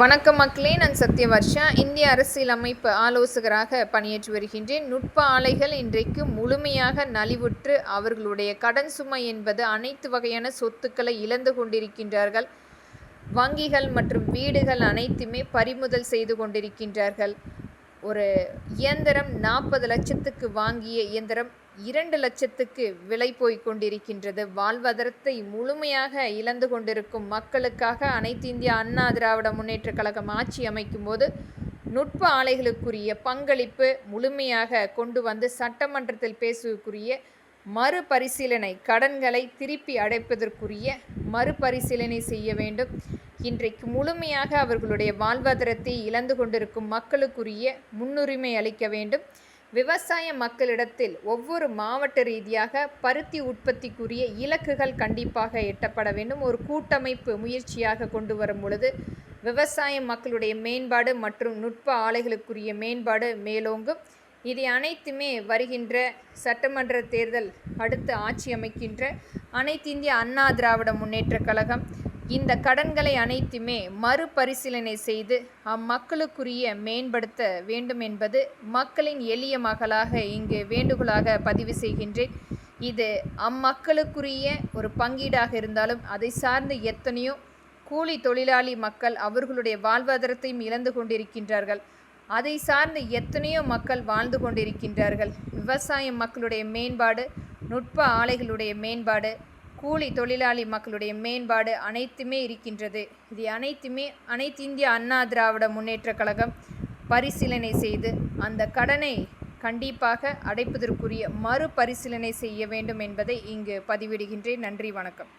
வணக்கம் மக்களே, நான் சத்யவர்ஷா. இந்திய அரசியல் அமைப்பு ஆலோசகராக பணியாற்றி வருகின்றேன். நுட்ப ஆலைகள் இன்றைக்கு முழுமையாக நலிவுற்று அவர்களுடைய கடன் சுமை என்பது அனைத்து வகையான சொத்துக்களை இழந்து கொண்டிருக்கின்றார்கள். வங்கிகள் மற்றும் வீடுகள் அனைத்துமே பறிமுதல் செய்து கொண்டிருக்கின்றார்கள். ஒரு இயந்திரம் 40 லட்சத்துக்கு வாங்கிய இயந்திரம் 2 லட்சத்துக்கு விலை போய் கொண்டிருக்கின்றது. வாழ்வாதாரத்தை முழுமையாக இழந்து கொண்டிருக்கும் மக்களுக்காக அனைத்து இந்திய அண்ணா திராவிட முன்னேற்ற கழகம் ஆட்சி அமைக்கும் போது நுட்ப ஆலைகளுக்குரிய பங்களிப்பு முழுமையாக கொண்டு வந்து சட்டமன்றத்தில் பேசுவதற்குரிய மறுபரிசீலனை, கடன்களை திருப்பி அடைப்பதற்குரிய மறுபரிசீலனை செய்ய வேண்டும். இன்றைக்கு முழுமையாக அவர்களுடைய வாழ்வாதாரத்தை இழந்து கொண்டிருக்கும் மக்களுக்குரிய முன்னுரிமை அளிக்க வேண்டும். விவசாய மக்களிடத்தில் ஒவ்வொரு மாவட்ட ரீதியாக பருத்தி உற்பத்திக்குரிய இலக்குகள் கண்டிப்பாக எட்டப்பட வேண்டும். ஒரு கூட்டமைப்பு முயற்சியாக கொண்டு வரும் பொழுது விவசாய மக்களுடைய மேம்பாடு மற்றும் நுட்ப ஆலைகளுக்குரிய மேம்பாடு மேலோங்கும். இதை அனைத்துமே வருகின்ற சட்டமன்ற தேர்தல் அடுத்து ஆட்சி அமைக்கின்ற அனைத்து இந்திய அண்ணா திராவிட முன்னேற்ற கழகம் இந்த கடன்களை அனைத்துமே மறுபரிசீலனை செய்து அம்மக்களுக்குரிய மேம்படுத்த வேண்டும் என்பது மக்களின் எளிய மகளாக இங்கு வேண்டுகோளாக பதிவு செய்கின்றேன். இது அம்மக்களுக்குரிய ஒரு பங்கீடாக இருந்தாலும் அதை சார்ந்து எத்தனையோ கூலி தொழிலாளி மக்கள் அவர்களுடைய வாழ்வாதாரத்தையும் இழந்து கொண்டிருக்கின்றார்கள். அதை சார்ந்து எத்தனையோ மக்கள் வாழ்ந்து கொண்டிருக்கின்றார்கள். விவசாய மக்களுடைய மேம்பாடு, நுட்ப ஆலைகளுடைய மேம்பாடு, கூலி தொழிலாளி மக்களுடைய மேம்பாடு அனைத்துமே இருக்கின்றது. இது அனைத்துமே அனைத்து இந்திய அண்ணா திராவிட முன்னேற்ற கழகம் பரிசீலனை செய்து அந்த கடனை கண்டிப்பாக அடைப்பதற்குரிய மறுபரிசீலனை செய்ய வேண்டும் என்பதை இங்கு பதிவிடுகின்றேன். நன்றி, வணக்கம்.